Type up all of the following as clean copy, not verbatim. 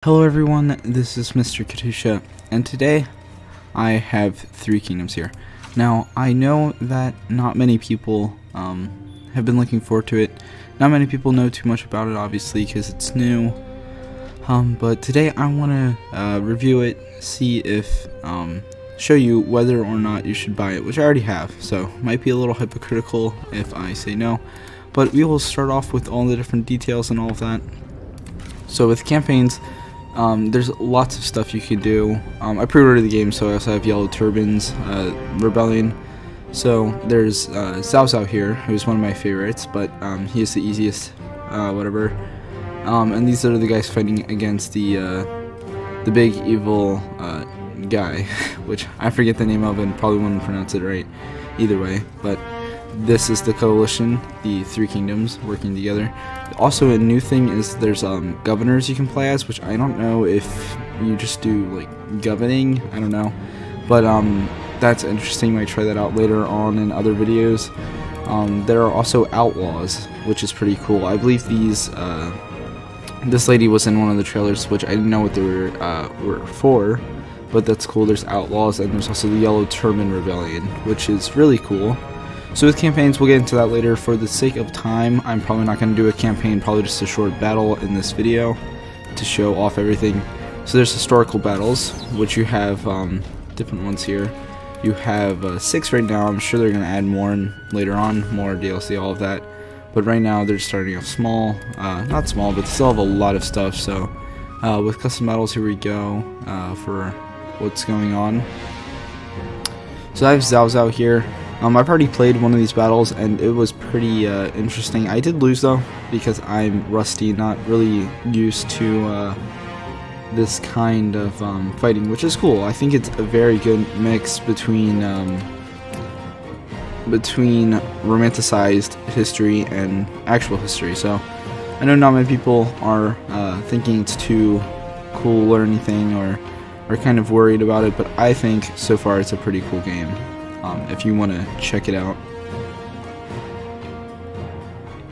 Hello everyone, this is Mr. Katyusha, and today I have 3 kingdoms here. Now, I know that not many people have been looking forward to it. Not many people know too much about it, obviously, because it's new. But today I want to review it, see if, show you whether or not you should buy it, which I already have, so might be a little hypocritical if I say no. But we will start off with all the different details and all of that. So with campaigns, there's lots of stuff you can do. I pre-ordered the game, so I also have Yellow Turban's Rebellion. So there's Zhao Zhao here, who's one of my favorites, but he is the easiest, whatever. And these are the guys fighting against the big evil guy, which I forget the name of and probably wouldn't pronounce it right either way. But this is the coalition, the 3 kingdoms working together. Also, a new thing is there's governors you can play as, which I don't know if you just do like governing, I don't know, but that's interesting. Might try that out later on in other videos. There are also outlaws, which is pretty cool. I believe these this lady was in one of the trailers, which I didn't know what they were for, but that's cool. There's outlaws, and there's also the Yellow Turban Rebellion, which is really cool. So with campaigns, we'll get into that later. For the sake of time, I'm probably not going to do a campaign, probably just a short battle in this video to show off everything. So there's historical battles, which you have different ones here. You have 6 right now. I'm sure they're going to add more later on, more DLC, all of that. But right now, they're starting off small. Not small, but they still have a lot of stuff. So with custom battles, here we go for what's going on. So I have Zhao Zhao here. I've already played one of these battles, and it was pretty interesting. I did lose, though, because I'm rusty, not really used to this kind of fighting, which is cool. I think it's a very good mix between romanticized history and actual history. So I know not many people are thinking it's too cool or anything, or are kind of worried about it, but I think so far it's a pretty cool game. If you want to check it out.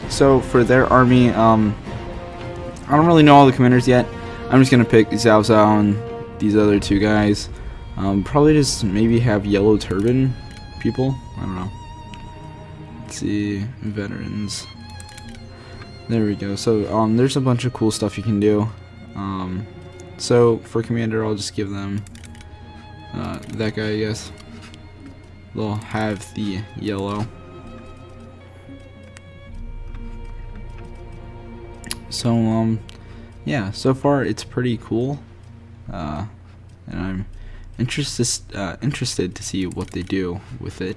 So for their army, I don't really know all the commanders yet. I'm just gonna pick Zhao Zhao and these other 2 guys. Probably just maybe have Yellow Turban people. I don't know. Let's see, veterans. There we go. So there's a bunch of cool stuff you can do. So for commander, I'll just give them that guy, I guess. They'll have the yellow. So yeah, so far it's pretty cool, and I'm interested to see what they do with it.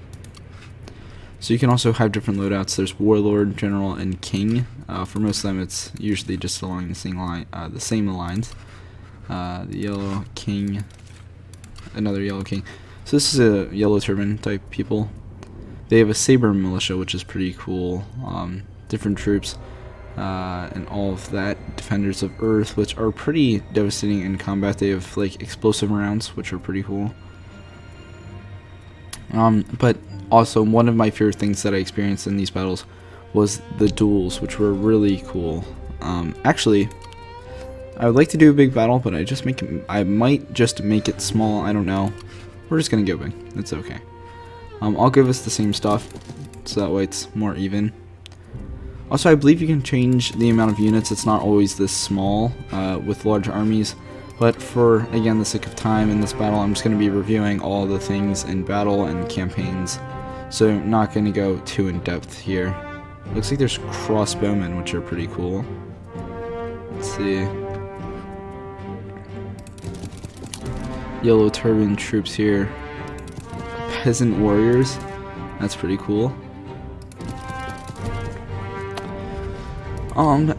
So you can also have different loadouts. There's warlord, general, and king. For most of them, it's usually just along the same line, lines. The yellow king, another yellow king. So this is a Yellow Turban type people. They have a saber militia, which is pretty cool. Different troops and all of that. Defenders of Earth, which are pretty devastating in combat. They have like explosive rounds, which are pretty cool. But also one of my favorite things that I experienced in these battles was the duels, which were really cool. Actually, I would like to do a big battle, but I might just make it small. I don't know. We're just gonna go big. It's okay. I'll give us the same stuff, so that way it's more even. Also, I believe you can change the amount of units. It's not always this small with large armies, but for, again, the sake of time in this battle, I'm just gonna be reviewing all the things in battle and campaigns, so I'm not gonna go too in depth here. Looks like there's crossbowmen, which are pretty cool. Let's see. Yellow Turban troops here. Peasant warriors. That's pretty cool.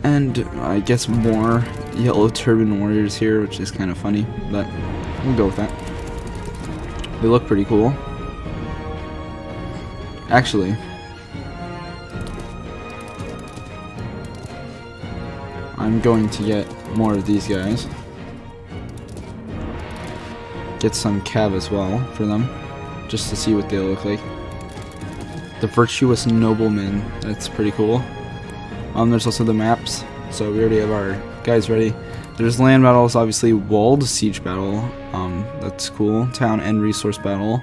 And I guess more Yellow Turban warriors here, which is kind of funny, but we'll go with that. They look pretty cool. Actually, I'm going to get more of these guys. Get some cav as well for them, just to see what they look like. The Virtuous Nobleman, that's pretty cool. There's also the maps, so we already have our guys ready. There's land battles, obviously, walled siege battle, that's cool, town and resource battle,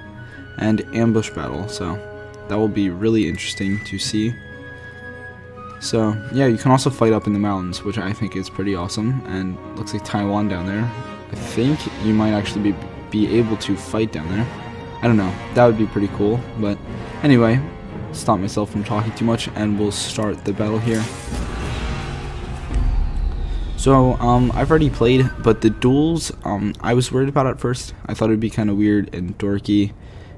and ambush battle, so that will be really interesting to see. So yeah, you can also fight up in the mountains, which I think is pretty awesome, and looks like Taiwan down there. I think you might actually be able to fight down there. I don't know, that would be pretty cool, but anyway, stop myself from talking too much, and we'll start the battle here. So, I've already played, but the duels, I was worried about at first. I thought it'd be kind of weird and dorky,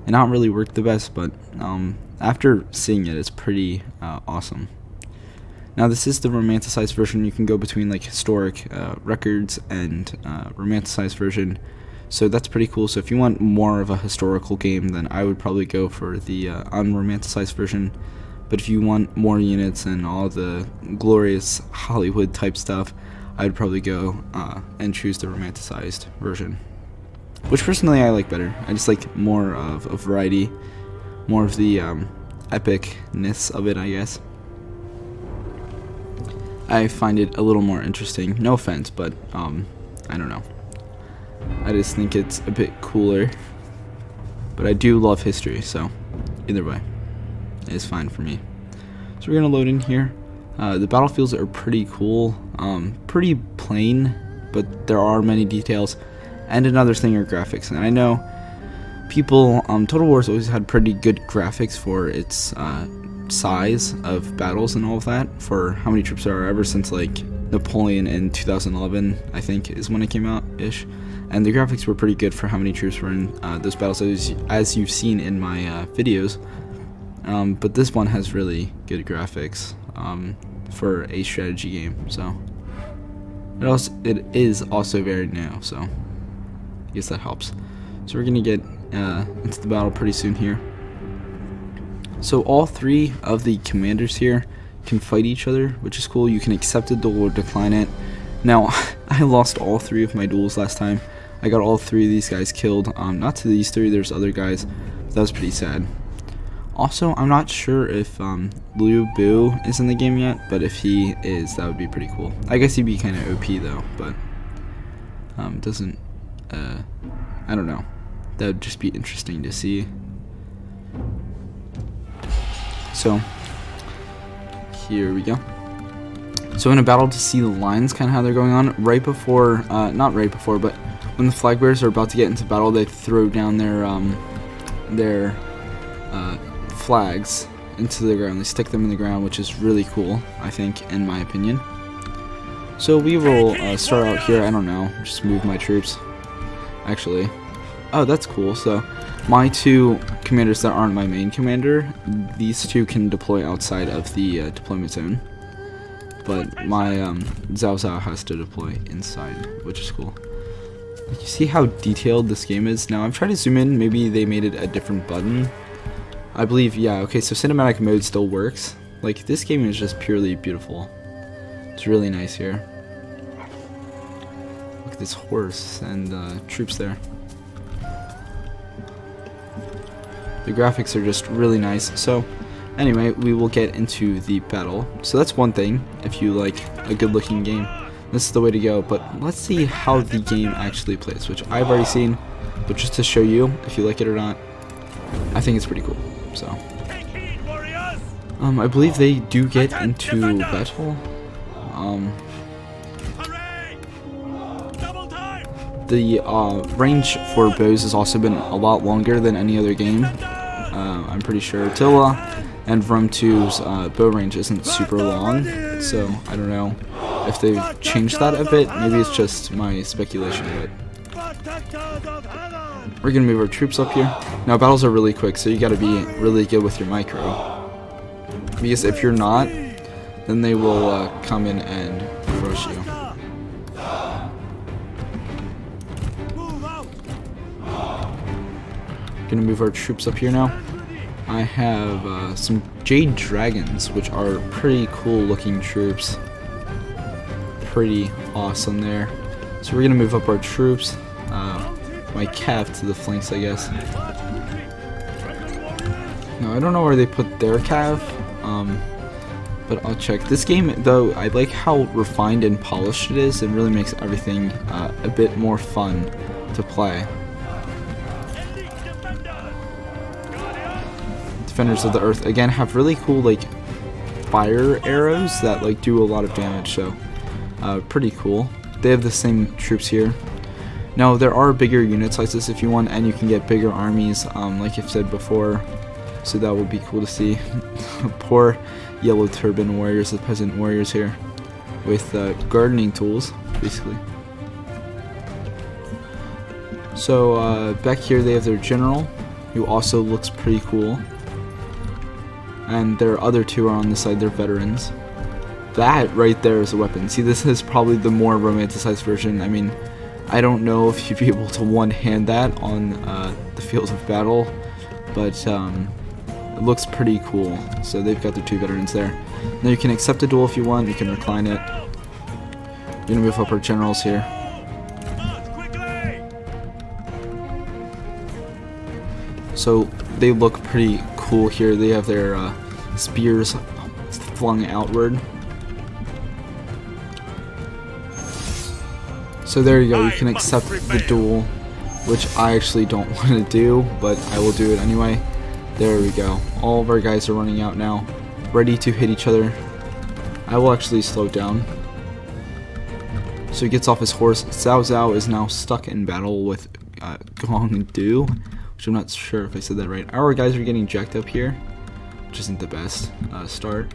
and not really work the best, but, after seeing it, it's pretty, awesome. Now, this is the romanticized version. You can go between, like, historic, records and, romanticized version, so that's pretty cool. So if you want more of a historical game, then I would probably go for the, unromanticized version. But if you want more units and all the glorious Hollywood type stuff, I'd probably go and choose the romanticized version, which personally I like better. I just like more of a variety, more of the epicness of it, I guess. I find it a little more interesting. No offense, but I don't know. I just think it's a bit cooler. But I do love history, so either way, it's fine for me. So we're gonna load in here. The battlefields are pretty cool, pretty plain, but there are many details. And another thing are graphics. And I know people, Total War's always had pretty good graphics for its size of battles and all of that, for how many troops there are, ever since like Napoleon in 2011, I think, is when it came out ish. And the graphics were pretty good for how many troops were in those battles, as you've seen in my videos. But this one has really good graphics for a strategy game, so it is also very new, so I guess that helps. So we're gonna get into the battle pretty soon here. So all three of the commanders here can fight each other, which is cool. You can accept a duel or decline it. Now, I lost all three of my duels last time. I got all three of these guys killed. Not to these three, there's other guys, but that was pretty sad. Also, I'm not sure if Liu Bu is in the game yet, but if he is, that would be pretty cool. I guess he'd be kind of OP though, but doesn't, I don't know. That would just be interesting to see. So, here we go. So in a battle, to see the lines, kind of how they're going on, right before, not right before, but when the flag bearers are about to get into battle, they throw down their flags into the ground. They stick them in the ground, which is really cool, I think, in my opinion. So we will start out here. I don't know, just move my troops. Actually, oh, that's cool. So my two commanders that aren't my main commander, these two can deploy outside of the deployment zone, but my Zhao Zhao has to deploy inside, which is cool. You see how detailed this game is? Now I've tried to zoom in. Maybe they made it a different button. I believe, yeah, okay, so cinematic mode still works. Like, this game is just purely beautiful. It's really nice here. Look at this horse and troops there. The graphics are just really nice. So, anyway, we will get into the battle. So that's one thing, if you like a good looking game. This is the way to go, but let's see how the game actually plays, which I've already seen, but just to show you if you like it or not, I think it's pretty cool. So, I believe they do get into battle. The range for bows has also been a lot longer than any other game. I'm pretty sure Attila and Rome 2's bow range isn't super long, so I don't know if they've changed that a bit. Maybe it's just my speculation, but we're gonna move our troops up here. Now battles are really quick, so you gotta be really good with your micro, because if you're not, then they will come in and crush you. Gonna move our troops up here now. I have some Jade Dragons, which are pretty cool looking troops. Pretty awesome there. So we're gonna move up our troops. My cav to the flanks, I guess. Now I don't know where they put their cav, but I'll check. This game, though, I like how refined and polished it is. It really makes everything a bit more fun to play. Defenders of the Earth, again, have really cool, like, fire arrows that, like, do a lot of damage, so pretty cool. They have the same troops here. Now, there are bigger unit sizes if you want, and you can get bigger armies, like I've said before, so that would be cool to see. Poor yellow turban warriors, the peasant warriors here, with gardening tools, basically. So, back here they have their general, who also looks pretty cool. And their other two are on the side, they're veterans. That right there is a weapon. See, this is probably the more romanticized version. I mean, I don't know if you'd be able to one-hand that on the field of battle, but it looks pretty cool. So they've got their two veterans there. Now you can accept a duel if you want, you can recline it. We're gonna move up our generals here. So they look pretty cool here. They have their spears flung outward. So there you go, you can accept the duel, which I actually don't want to do, but I will do it anyway. There we go. All of our guys are running out now, ready to hit each other. I will actually slow down. So he gets off his horse. Cao Cao is now stuck in battle with Gong Du, which I'm not sure if I said that right. Our guys are getting jacked up here, which isn't the best start.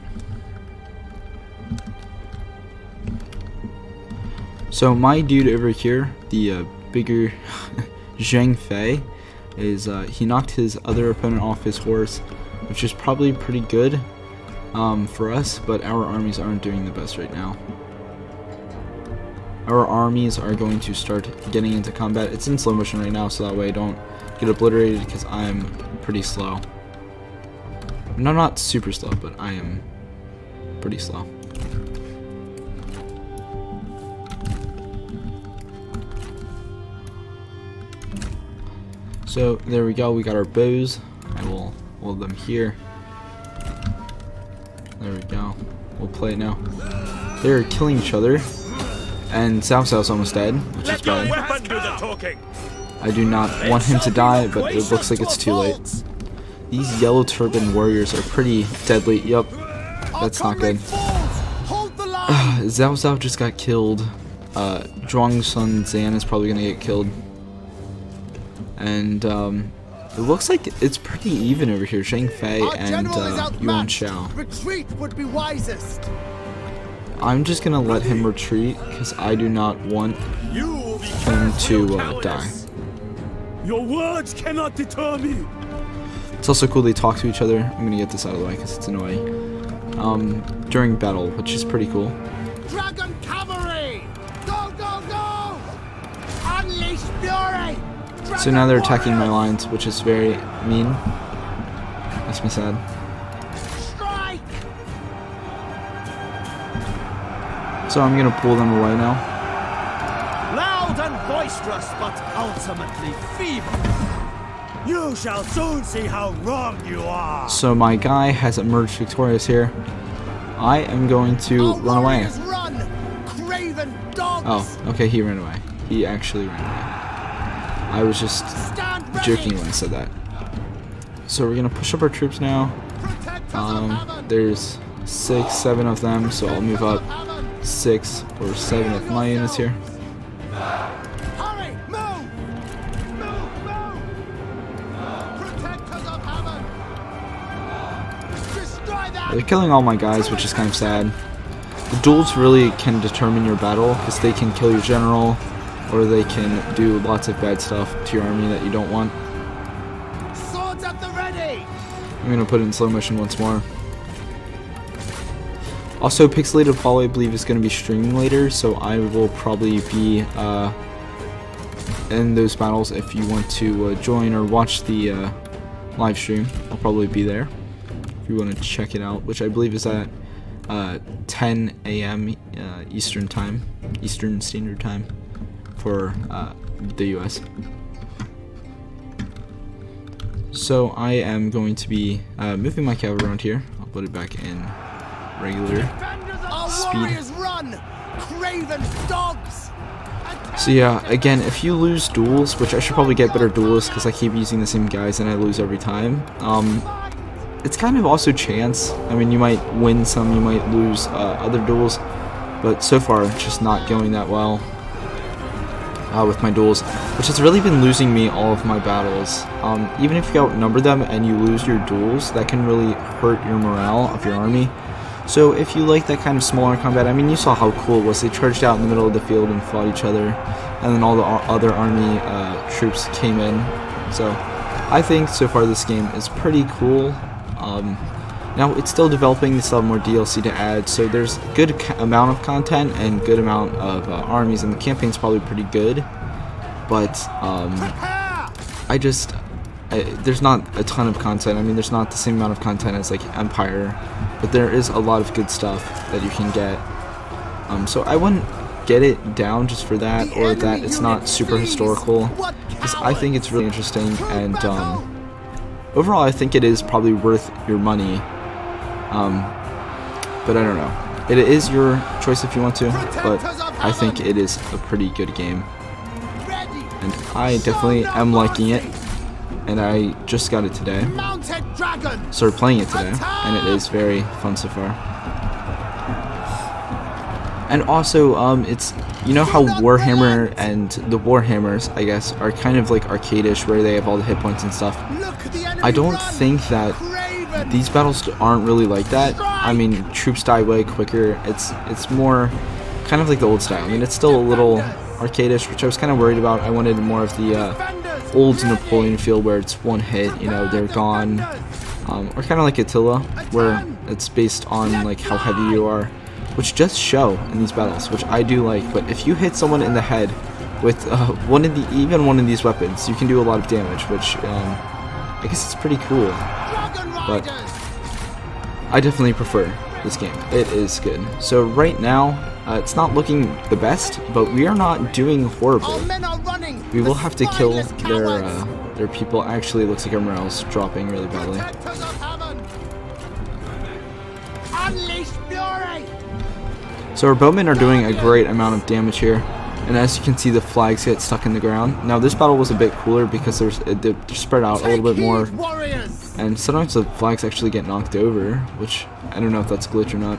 So my dude over here, the bigger Zhang Fei, is he knocked his other opponent off his horse, which is probably pretty good for us, but our armies aren't doing the best right now. Our armies are going to start getting into combat. It's in slow motion right now, so that way I don't get obliterated, because I'm pretty slow. No, not super slow, but I am pretty slow. So there we go, we got our bows. I will hold them here. There we go. We'll play it now. They're killing each other. And Cao Cao's almost dead, which is bad. I do not want him to die, but it looks like it's too late. These yellow turban warriors are pretty deadly. Yup, that's not good. Cao Cao just got killed. Zhuang Sun Zan is probably gonna get killed. And it looks like it's pretty even over here. Zhang Fei and Yuan Shao. Retreat would be wisest. I'm just gonna let him retreat because I do not want him to die. Your words cannot deter me. It's also cool they talk to each other. I'm gonna get this out of the way because it's annoying. During battle, which is pretty cool. Dragon cavalry! Go, go, go! Unleash fury! So now they're attacking my lines, which is very mean. Makes me sad. Strike! So I'm gonna pull them away now. Loud and boisterous, but ultimately feeble. You shall soon see how wrong you are. So my guy has emerged victorious here. I am going to run away. Run, craven dogs. Oh, okay, he ran away. He actually ran away. I was just joking when I said that. So we're gonna push up our troops now. There's 6, 7 of them, so I'll move up 6 or 7 of my units here. Hurry, move! Move, move! Protectors of heaven! Destroy them! They're killing all my guys, which is kind of sad. The duels really can determine your battle, because they can kill your general, or they can do lots of bad stuff to your army that you don't want. Swords at the ready! I'm gonna put it in slow motion once more. Also, Pixelated Follow, I believe, is gonna be streaming later, so I will probably be in those battles. If you want to join or watch the live stream, I'll probably be there. If you want to check it out, which I believe is at 10 a.m. Eastern time, Eastern Standard Time. For the US. So I am going to be moving my cavalry around here. I'll put it back in regular Our speed. warriors run! Craven dogs! So yeah, again, if you lose duels, which I should probably get better duelists because I keep using the same guys and I lose every time, it's kind of also chance. I mean, you might win some, you might lose other duels, but so far it's just not going that well with my duels, which has really been losing me all of my battles. Even if you outnumber them and you lose your duels, that can really hurt your morale of your army. So if you like that kind of smaller combat, I mean, you saw how cool it was. They charged out in the middle of the field and fought each other, and then all the other army troops came in. So I think so far this game is pretty cool. Now it's still developing, they still have more DLC to add, so there's a good amount of content and good amount of armies, and the campaign's probably pretty good, but there's not a ton of content. I mean, there's not the same amount of content as like Empire, but there is a lot of good stuff that you can get. So I wouldn't get it down just for that, or that it's not super historical, because I think it's really interesting, and overall I think it is probably worth your money. But I don't know. It is your choice if you want to, but I think it is a pretty good game, and I definitely am liking it. And I just got it today, started playing it today, and it is very fun so far. And also, it's, you know how Warhammer and the Warhammers, I guess, are kind of like arcadish, where they have all the hit points and stuff. I don't think that these battles aren't really like that. I mean, troops die way quicker. It's more kind of like the old style. I mean, it's still a little arcadish, which I was kind of worried about. I wanted more of the old Napoleon feel, where it's one hit, you know, they're gone, or kind of like Attila, where it's based on like how heavy you are, which does show in these battles, which I do like. But if you hit someone in the head with even one of these weapons, you can do a lot of damage, which I guess it's pretty cool. But I definitely prefer this game. It is good. So right now, it's not looking the best, but we are not doing horrible. We will have to kill their people. Actually, it looks like our morale's dropping really badly. So our bowmen are doing a great amount of damage here, and as you can see, the flags get stuck in the ground. Now this battle was a bit cooler because they're spread out a little bit more, and sometimes the flags actually get knocked over, which I don't know if that's a glitch or not.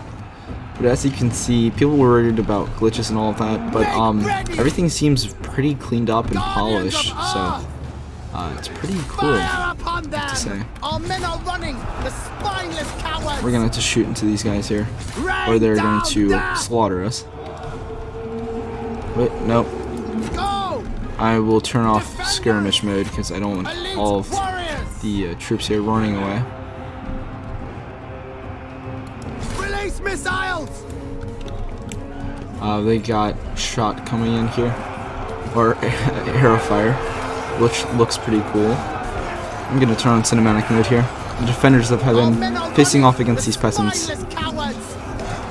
But as you can see, people were worried about glitches and all of that, but everything seems pretty cleaned up and polished, so it's pretty cool, I have to say. We're gonna have to shoot into these guys here, or they're going to slaughter us. Wait, nope. I will turn off skirmish mode because I don't want all of the troops here running away. Missiles! They got shot coming in here, or arrow fire, which looks pretty cool. I'm gonna turn on cinematic mode here. The defenders of heaven facing off against these peasants.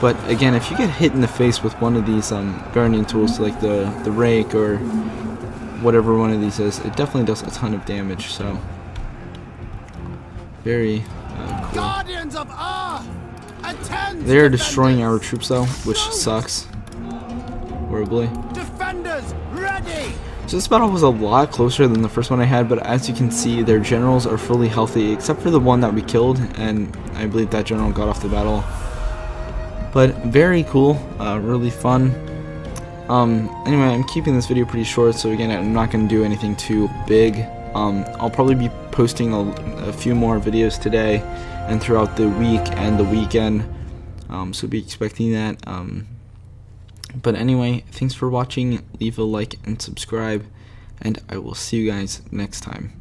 But again, if you get hit in the face with one of these guardian tools, like the rake or whatever one of these is, it definitely does a ton of damage. So very cool. They're destroying our troops though, which sucks horribly. Defenders, ready! So this battle was a lot closer than the first one I had, but as you can see, their generals are fully healthy, except for the one that we killed, and I believe that general got off the battle. But very cool, really fun. Anyway, I'm keeping this video pretty short, so again, I'm not going to do anything too big. I'll probably be posting a few more videos today and throughout the week and the weekend, so be expecting that. But anyway, thanks for watching, leave a like and subscribe, and I will see you guys next time.